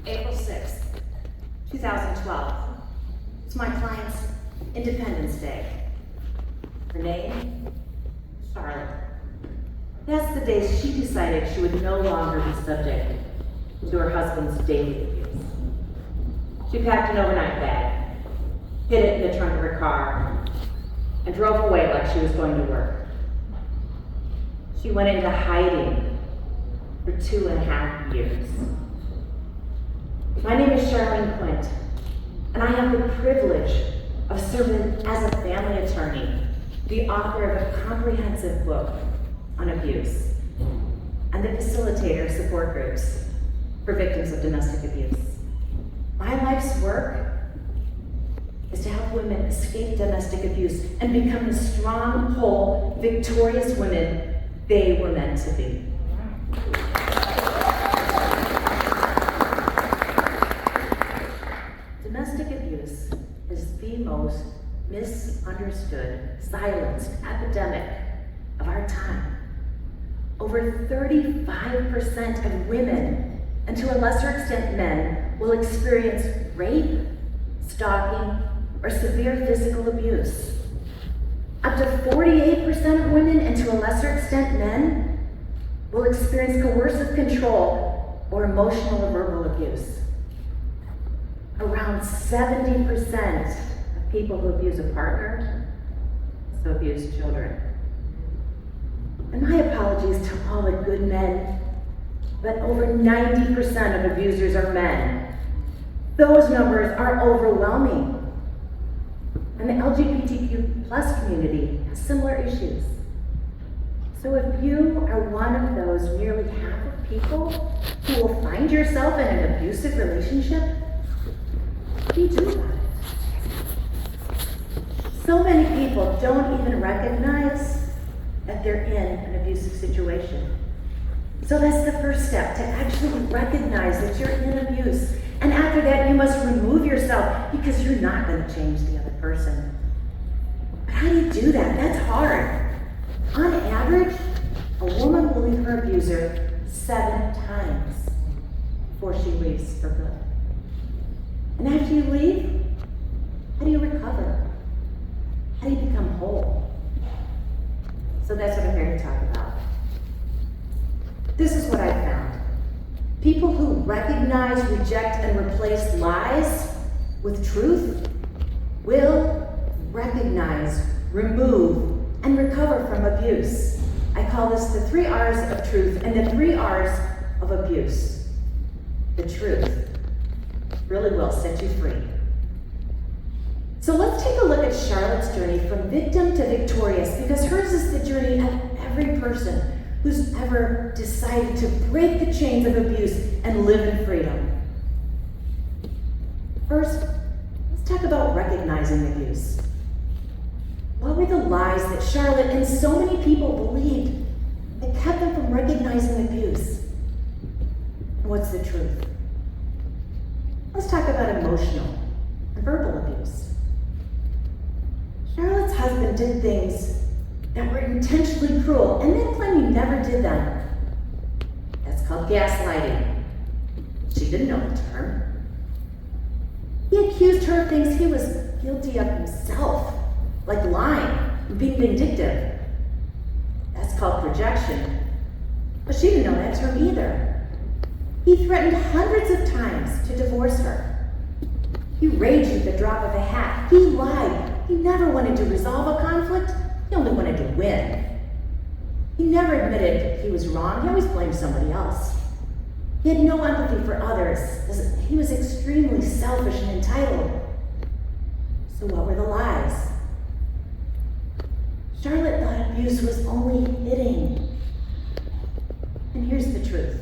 April 6th, 2012. It's my client's Independence Day. Her name? Charlotte. That's the day she decided she would no longer be subject to her husband's daily abuse. She packed an overnight bag, hid it in the trunk of her car, and drove away like she was going to work. She went into hiding for 2.5 years. My name is Charlene Quint, and I have the privilege of serving as a family attorney, the author of a comprehensive book on abuse, and the facilitator of support groups for victims of domestic abuse. My life's work is to help women escape domestic abuse and become the strong, whole, victorious women they were meant to be. Domestic abuse is the most misunderstood, silenced epidemic of our time. Over 35% of women, and to a lesser extent men, will experience rape, stalking, or severe physical abuse. Up to 48% of women, and to a lesser extent men, will experience coercive control or emotional or verbal abuse. Around 70% of people who abuse a partner also abuse children. And my apologies to all the good men, but over 90% of abusers are men. Those numbers are overwhelming. And the LGBTQ plus community has similar issues. So if you are one of those nearly half of people who will find yourself in an abusive relationship, what do you do about it? So many people don't even recognize that they're in an abusive situation. So that's the first step, to actually recognize that you're in abuse. And after that, you must remove yourself, because you're not going to change the other person. But how do you do that? That's hard. On average, a woman will leave her abuser 7 times before she leaves for good. And after you leave, how do you recover? How do you become whole? So that's what I'm here to talk about. This is what I found. People who recognize, reject, and replace lies with truth will recognize, remove, and recover from abuse. I call this the 3 R's of truth and the 3 R's of abuse. The truth really will set you free. So let's take a look at Charlotte's journey from victim to victorious, because hers is the journey of every person who's ever decided to break the chains of abuse and live in freedom. First, let's talk about recognizing abuse. What were the lies that Charlotte and so many people believed that kept them from recognizing abuse? And what's the truth? Let's talk about emotional and verbal abuse. Charlotte's husband did things that were intentionally cruel and then claimed he never did them. That's called gaslighting. She didn't know the term. He accused her of things he was guilty of himself, like lying and being vindictive. That's called projection. But she didn't know that term either. He threatened hundreds of times to divorce her. He raged at the drop of a hat. He lied. He never wanted to resolve a conflict. He only wanted to win. He never admitted he was wrong. He always blamed somebody else. He had no empathy for others, as he was extremely selfish and entitled. So what were the lies? Charlotte thought abuse was only hitting. And here's the truth.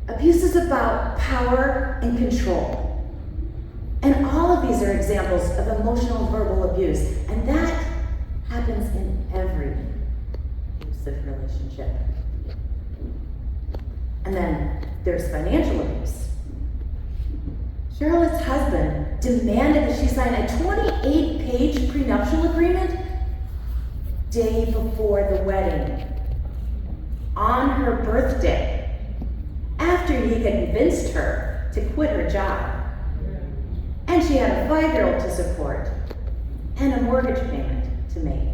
Abuse is about power and control. And all of these are examples of emotional and verbal abuse. And that happens in every abusive relationship. And then there's financial abuse. Charlotte's husband demanded that she sign a 28-page prenuptial agreement day before the wedding, on her birthday, after he convinced her to quit her job. And she had a 5-year-old to support and a mortgage payment to make.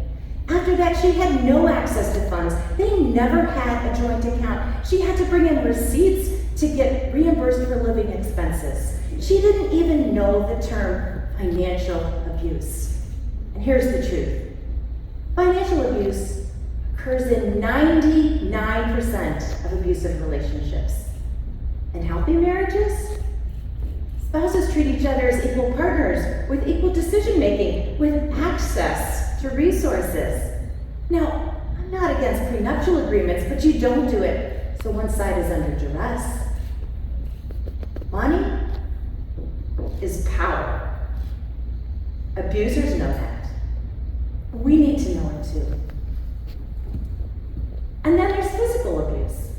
After that, she had no access to funds. They never had a joint account. She had to bring in receipts to get reimbursed for living expenses. She didn't even know the term financial abuse. And here's the truth. Financial abuse occurs in 99% of abusive relationships. In healthy marriages, spouses treat each other as equal partners with equal decision making, with access to resources. Now, I'm not against prenuptial agreements, but you don't do it so one side is under duress. Money is power. Abusers know that. We need to know it too. And then there's physical abuse.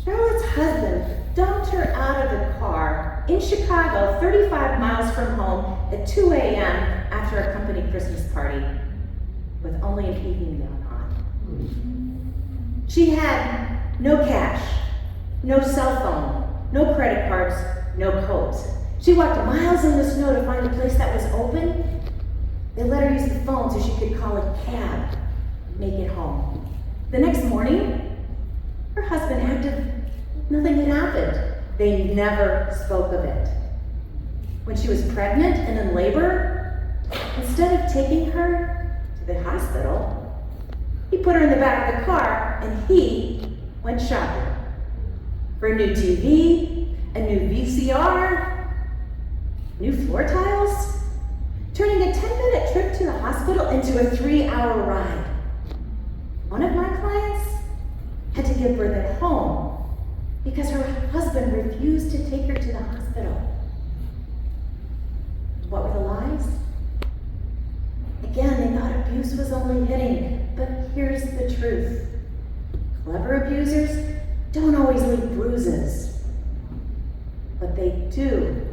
Charlotte's husband dumped her out of the car in Chicago, 35 miles from home at 2 a.m. after a company Christmas party with only an evening gown on. She had no cash, no cell phone, no credit cards, no coat. She walked miles in the snow to find a place that was open. They let her use the phone so she could call a cab and make it home. The next morning, her husband acted nothing had happened. They never spoke of it. When she was pregnant and in labor, instead of taking her to the hospital, he put her in the back of the car and he went shopping for a new TV, a new VCR, new floor tiles, turning a 10-minute trip to the hospital into a 3-hour ride. One of my clients had to give birth at home because her husband refused to take her to the hospital. What were the lies? Again, they thought abuse was only hitting, but here's the truth. Clever abusers don't always leave bruises, but they do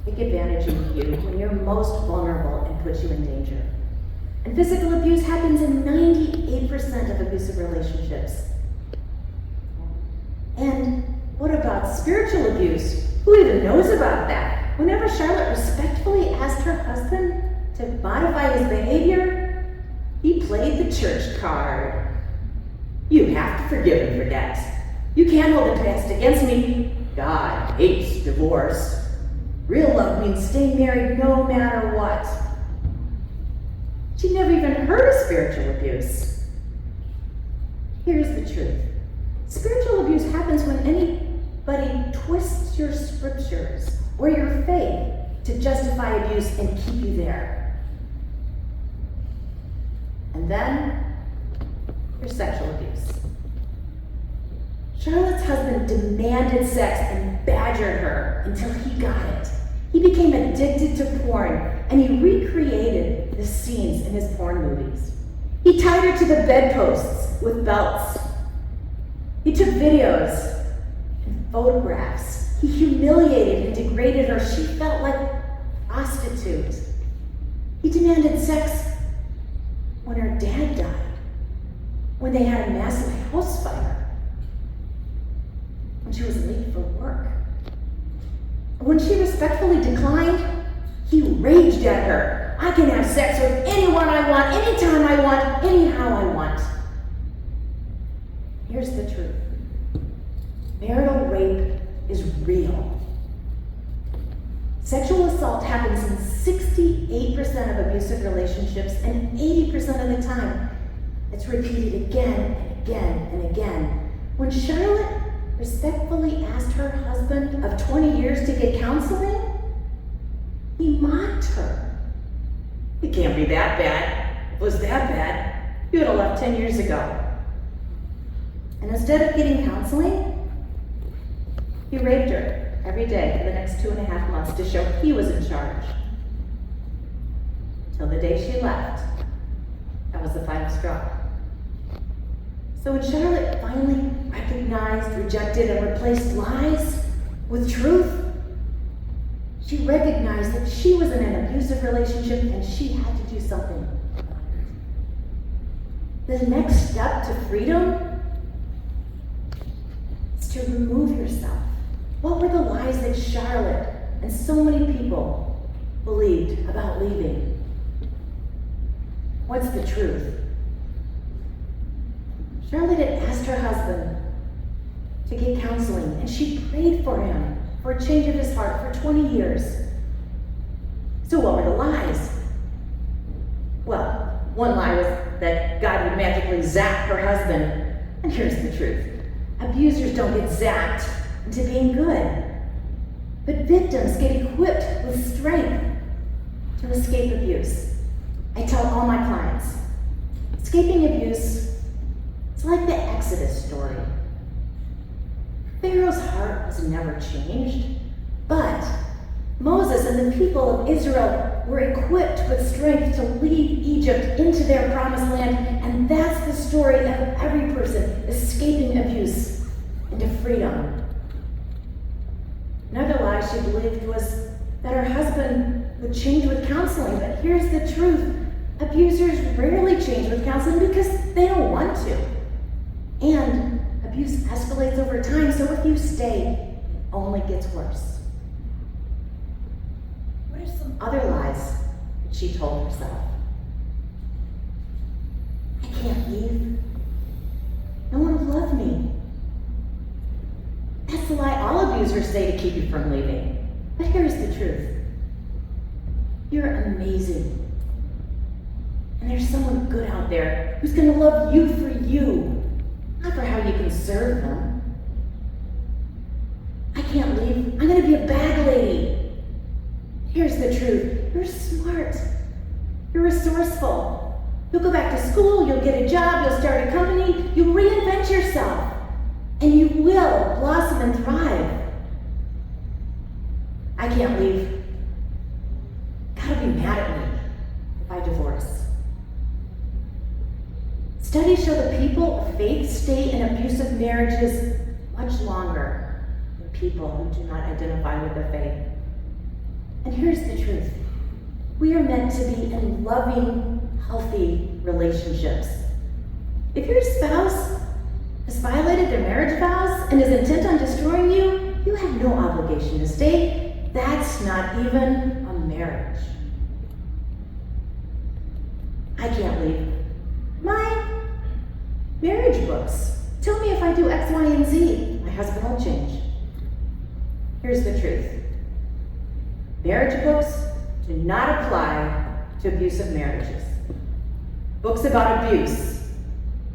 take advantage of you when you're most vulnerable and put you in danger. And physical abuse happens in 98% of abusive relationships. And what about spiritual abuse? Who even knows about that? Whenever Charlotte respectfully asked her husband to modify his behavior, he played the church card. You have to forgive and forget. You can't hold the past against me. God hates divorce. Real love means staying married no matter what. She never even heard of spiritual abuse. Here's the truth. Spiritual abuse happens when anybody twists your scriptures or your faith to justify abuse and keep you there. And then there's sexual abuse. Charlotte's husband demanded sex and badgered her until he got it. He became addicted to porn, and he recreated the scenes in his porn movies. He tied her to the bedposts with belts. He took videos and photographs. He humiliated and degraded her. She felt like a prostitute. He demanded sex when her dad died, when they had a massive house fire, when she was late for work. When she respectfully declined, he raged at her. I can have sex with anyone I want, anytime I want, anyhow I want. Here's the truth. Marital rape is real. Sexual assault happens in 68% of abusive relationships, and 80% of the time, it's repeated again and again and again. When Charlotte respectfully asked her husband of 20 years to get counseling, he mocked her. It can't be that bad. If it was that bad, you would have left 10 years ago. And instead of getting counseling, he raped her every day for the next 2.5 months to show he was in charge. Till the day she left. That was the final straw. So when Charlotte finally recognized, rejected, and replaced lies with truth, she recognized that she was in an abusive relationship and she had to do something about it. The next step to freedom is to remove yourself What were the lies that Charlotte and so many people believed about leaving? What's the truth? Charlotte had asked her husband to get counseling, and she prayed for him for a change of his heart for 20 years. So what were the lies? Well, one lie was that God would magically zap her husband. And here's the truth. Abusers don't get zapped into being good. But victims get equipped with strength to escape abuse. I tell all my clients, escaping abuse is like the Exodus story. Pharaoh's heart was never changed, but Moses and the people of Israel were equipped with strength to lead Egypt into their promised land, and that's the story of every person escaping abuse into freedom. Another lie she believed was that her husband would change with counseling, but here's the truth. Abusers rarely change with counseling because they don't want to. And abuse escalates over time, so if you stay, it only gets worse. What are some other lies that she told herself? I can't leave. No one will love me. That's the lie all abusers say to keep you from leaving. But here's the truth. You're amazing. And there's someone good out there who's going to love you for you, not for how you can serve them. I can't leave. I'm going to be a bag lady. Here's the truth. You're smart. You're resourceful. You'll go back to school. You'll get a job. You'll start a company. You'll reinvent yourself. And you will blossom and thrive. I can't leave. Gotta be mad at me if I divorce. Studies show that people of faith stay in abusive marriages much longer than people who do not identify with their faith. And here's the truth. We are meant to be in loving, healthy relationships. If your spouse has violated their marriage vows and is intent on destroying you, you have no obligation to stay. That's not even a marriage. I can't leave. My marriage books tell me if I do X, Y, and Z, my husband will change. Here's the truth. Marriage books do not apply to abusive marriages. Books about abuse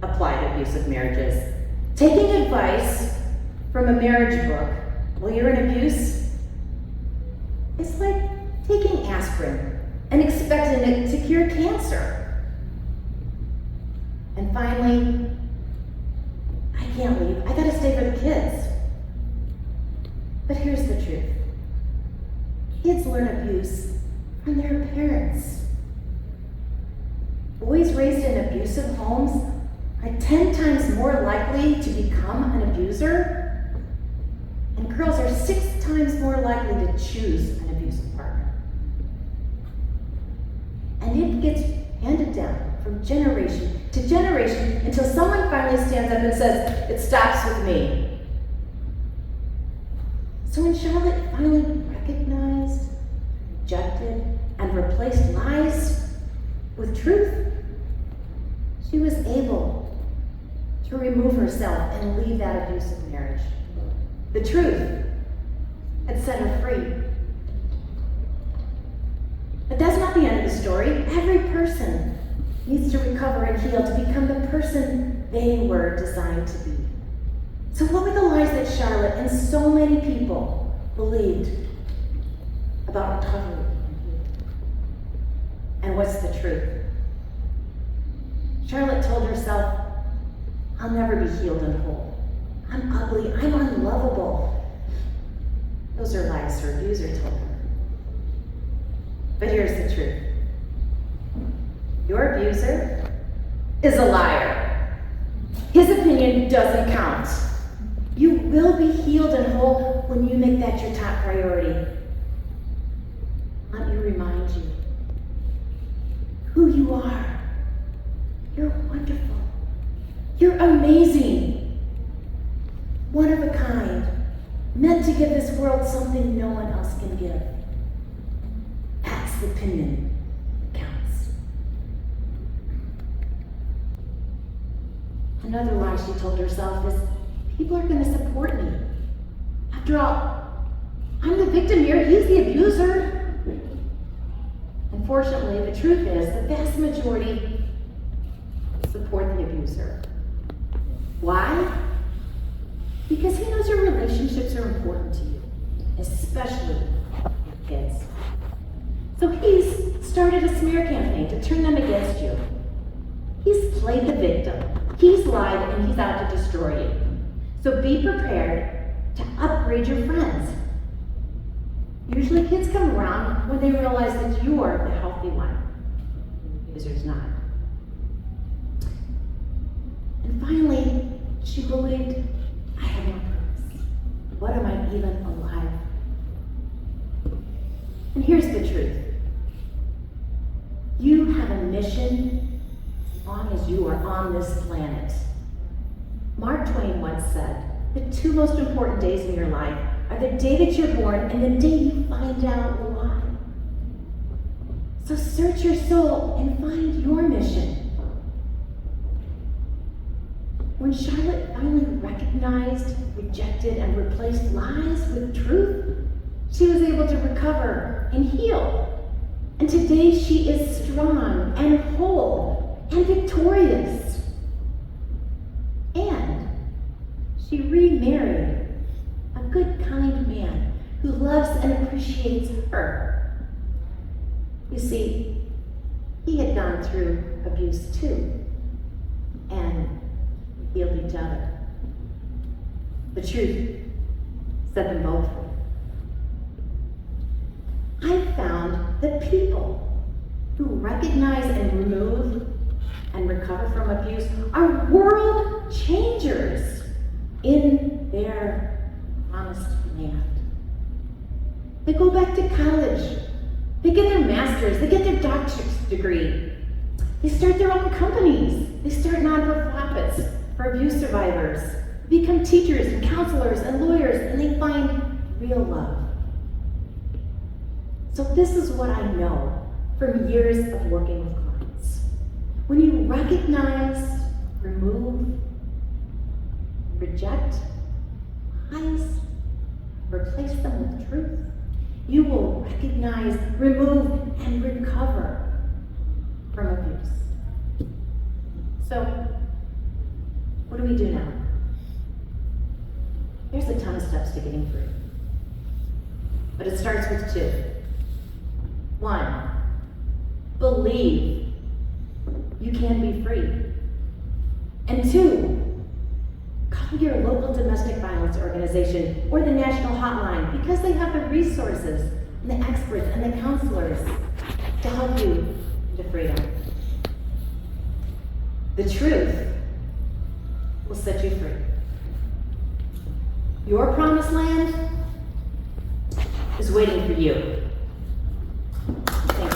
apply to abusive marriages. Taking advice from a marriage book while you're in abuse is like taking aspirin and expecting it to cure cancer. And finally, I can't leave. I gotta stay for the kids. But here's the truth. Kids learn abuse from their parents. Boys raised in abusive homes are 10 times more likely to become an abuser, and girls are 6 times more likely to choose an abusive partner. And it gets handed down from generation to generation until someone finally stands up and says, it stops with me. So when Charlotte finally recognized, rejected, and replaced lies with truth, she was able to remove herself and leave that abusive marriage. The truth had set her free. But that's not the end of the story. Every person needs to recover and heal to become the person they were designed to be. So what were the lies that Charlotte and so many people believed about recovery and healing? And what's the truth? Charlotte told herself, I'll never be healed and whole. I'm ugly. I'm unlovable. Those are lies her abuser told her. But here's the truth. Your abuser is a liar. His opinion doesn't count. You will be healed and whole when you make that your top priority. Let me remind you who you are. You're wonderful. You're amazing. One of a kind. meant to give this world something no one else can give. That's the opinion that counts. Another lie she told herself is, people are going to support me. After all, I'm the victim here, he's the abuser. Unfortunately, the truth is, the vast majority support the abuser. Why? Because he knows your relationships are important to you, especially your kids. So he's started a smear campaign to turn them against you. He's played the victim. He's lied and he's out to destroy you. So be prepared to upgrade your friends. Usually kids come around when they realize that you are the healthy one. The abuser's not. And finally, she believed, I have no purpose. What am I even alive? And here's the truth. You have a mission as long as you are on this planet. Mark Twain once said, the two most important days in your life are the day that you're born and the day you find out why. So search your soul and find your mission. When Charlotte finally recognized, rejected, and replaced lies with truth, she was able to recover and heal. And today she is strong and whole and victorious. And she remarried a good, kind man who loves and appreciates her. You see, he had gone through abuse too, and healed each other. The truth set them both free. I found that people who recognize and remove and recover from abuse are world changers in their promised land. They go back to college. They get their master's. They get their doctorate degree. They start their own companies. They start non-for-profits for abuse survivors. They become teachers and counselors and lawyers, and they find real love. So this is what I know from years of working with clients. When you recognize, remove, reject lies, replace them with truth, you will recognize, remove, and recover from abuse. So, what do we do now? There's a ton of steps to getting free. But it starts with 2. 1, believe you can be free. And 2, call your local domestic violence organization or the national hotline because they have the resources and the experts and the counselors to help you into freedom. The truth will set you free. Your promised land is waiting for you. Thank you.